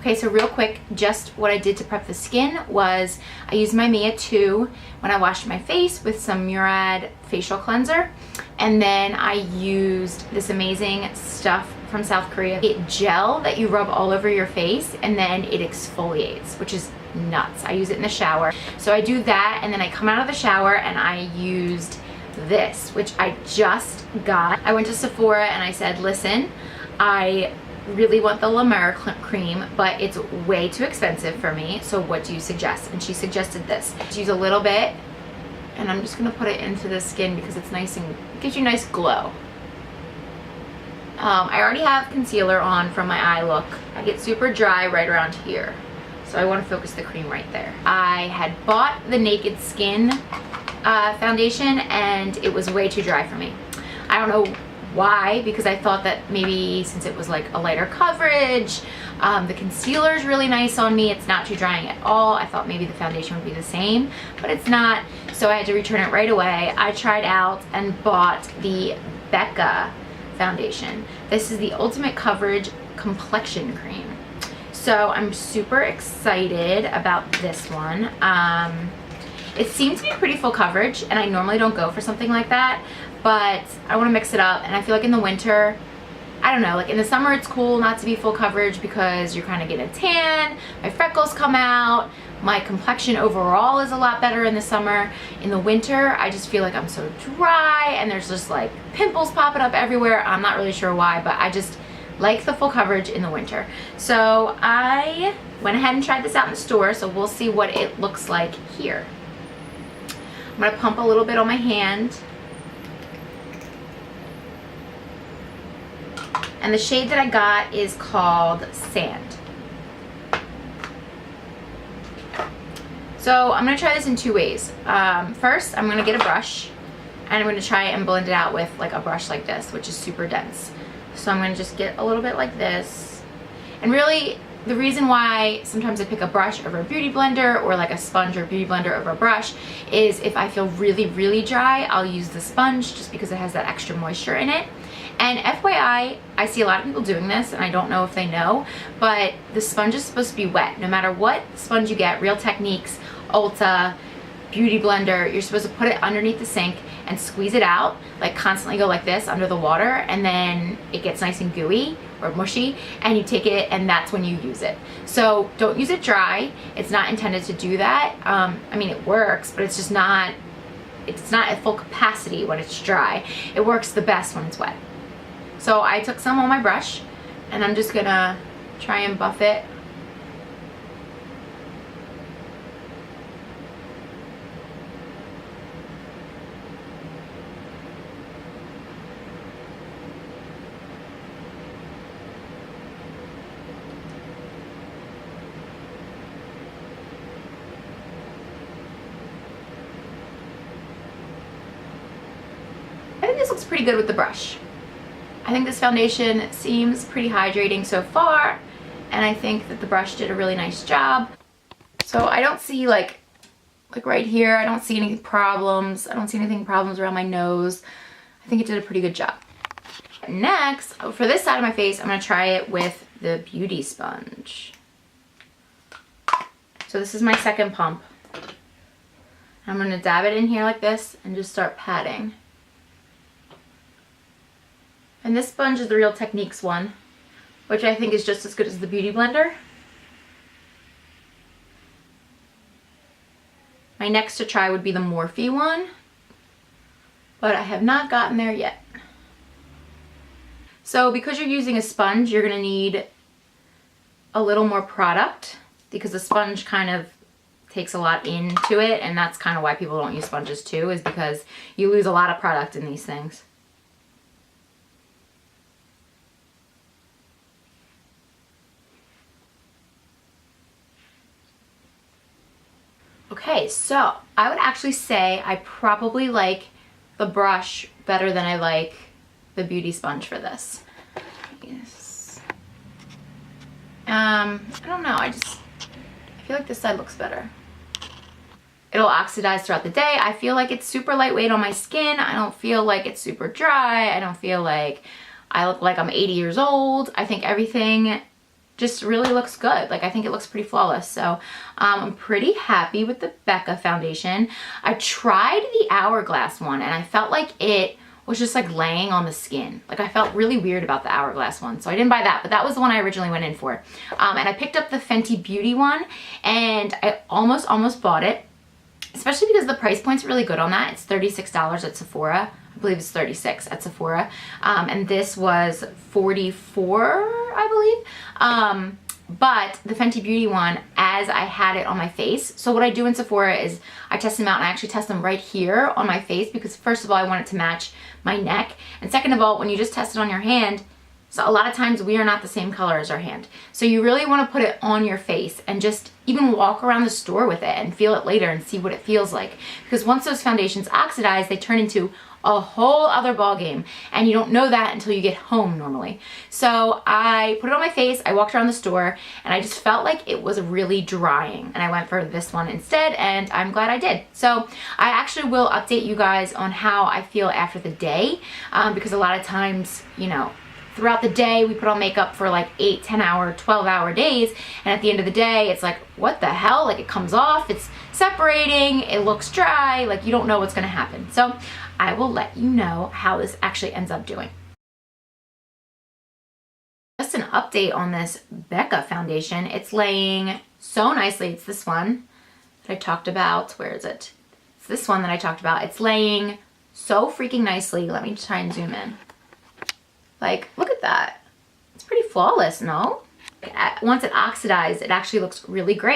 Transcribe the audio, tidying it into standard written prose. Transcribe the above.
Okay, so real quick, just what I did to prep the skin was I used my Mia 2 when I washed my face with some Murad facial cleanser, and then I used this amazing stuff from South Korea, a gel that you rub all over your face and then it exfoliates, which is nuts. I use it in the shower. So I do that, and then I come out of the shower and I used this, which I just got. I went to Sephora and I said, listen, I really want the La Mer cream, but it's way too expensive for me, so what do you suggest? And she suggested this. Use a little bit, and I'm just gonna put it into the skin because it's nice and gives you a nice glow. I already have concealer on from my eye look. I get super dry right around here, so I want to focus the cream right there. I had bought the Naked Skin foundation and it was way too dry for me. I don't know why, because I thought that maybe since it was like a lighter coverage, the concealer is really nice on me. It's not too drying at all. I thought maybe the foundation would be the same, but it's not. So I had to return it right away. I tried out and bought the BECCA foundation. This is the Ultimate Coverage Complexion Cream. So I'm super excited about this one. It seems to be pretty full coverage, and I normally don't go for something like that, but I want to mix it up, and I feel like in the winter, I don't know, like in the summer it's cool not to be full coverage because you're kind of getting a tan, my freckles come out, my complexion overall is a lot better in the summer. In the winter, I just feel like I'm so dry and there's just like pimples popping up everywhere. I'm not really sure why, but I just like the full coverage in the winter. So I went ahead and tried this out in the store, so we'll see what it looks like here. I'm gonna pump a little bit on my hand. And the shade that I got is called Sand. So I'm gonna try this in two ways. First, I'm gonna get a brush and I'm gonna try and blend it out with like a brush like this, which is super dense. So I'm gonna just get a little bit like this. And really, the reason why sometimes I pick a brush over a beauty blender or like a sponge or a beauty blender over a brush is if I feel really, really dry, I'll use the sponge just because it has that extra moisture in it. And FYI, I see a lot of people doing this and I don't know if they know, but the sponge is supposed to be wet. No matter what sponge you get, Real Techniques, Ulta, Beauty Blender, you're supposed to put it underneath the sink and squeeze it out, like constantly go like this under the water, and then it gets nice and gooey or mushy, and you take it and that's when you use it. So don't use it dry. It's not intended to do that. I mean, it works, but it's just not, it's not at full capacity when it's dry. It works the best when it's wet. So I took some on my brush and I'm just gonna try and buff it. I think this looks pretty good with the brush. I think this foundation seems pretty hydrating so far, and I think that the brush did a really nice job. So I don't see like right here, I don't see any problems. I don't see anything problems around my nose. I think it did a pretty good job. Next, for this side of my face, I'm gonna try it with the beauty sponge. So this is my second pump. I'm gonna dab it in here like this and just start patting. And this sponge is the Real Techniques one, which I think is just as good as the Beauty Blender. My next to try would be the Morphe one, but I have not gotten there yet. So because you're using a sponge, you're gonna need a little more product because the sponge kind of takes a lot into it, and that's kind of why people don't use sponges too, is because you lose a lot of product in these things. Okay, so I would actually say I probably like the brush better than I like the beauty sponge for this. Yes. I don't know, I feel like this side looks better. It'll oxidize throughout the day. I feel like it's super lightweight on my skin. I don't feel like it's super dry. I don't feel like I look like I'm 80 years old. I think everything just really looks good. Like, I think it looks pretty flawless. So I'm pretty happy with the BECCA foundation. I tried the Hourglass one and I felt like it was just like laying on the skin. Like, I felt really weird about the Hourglass one, so I didn't buy that, but that was the one I originally went in for. And I picked up the Fenty Beauty one and I almost bought it, especially because the price point's really good on that. It's $36 at Sephora. I believe it's 36 at Sephora. And this was 44, I believe. But the Fenty Beauty one, as I had it on my face, so what I do in Sephora is I test them out, and I actually test them right here on my face because first of all, I want it to match my neck. And second of all, when you just test it on your hand, so a lot of times we are not the same color as our hand. So you really want to put it on your face and just even walk around the store with it and feel it later and see what it feels like. Because once those foundations oxidize, they turn into a whole other ball game, and you don't know that until you get home normally. So I put it on my face, I walked around the store, and I just felt like it was really drying, and I went for this one instead, and I'm glad I did. So I actually will update you guys on how I feel after the day, because a lot of times, you know, throughout the day we put on makeup for like 8, 10 hour, 12 hour days, and at the end of the day it's like, what the hell, like it comes off, it's separating, it looks dry, like you don't know what's gonna happen. So I will let you know how this actually ends up doing. Just an update on this BECCA foundation. It's laying so nicely. It's this one that I talked about. Where is it? It's this one that I talked about. It's laying so freaking nicely. Let me try and zoom in. Like, look at that. It's pretty flawless, no? Once it oxidized, it actually looks really great.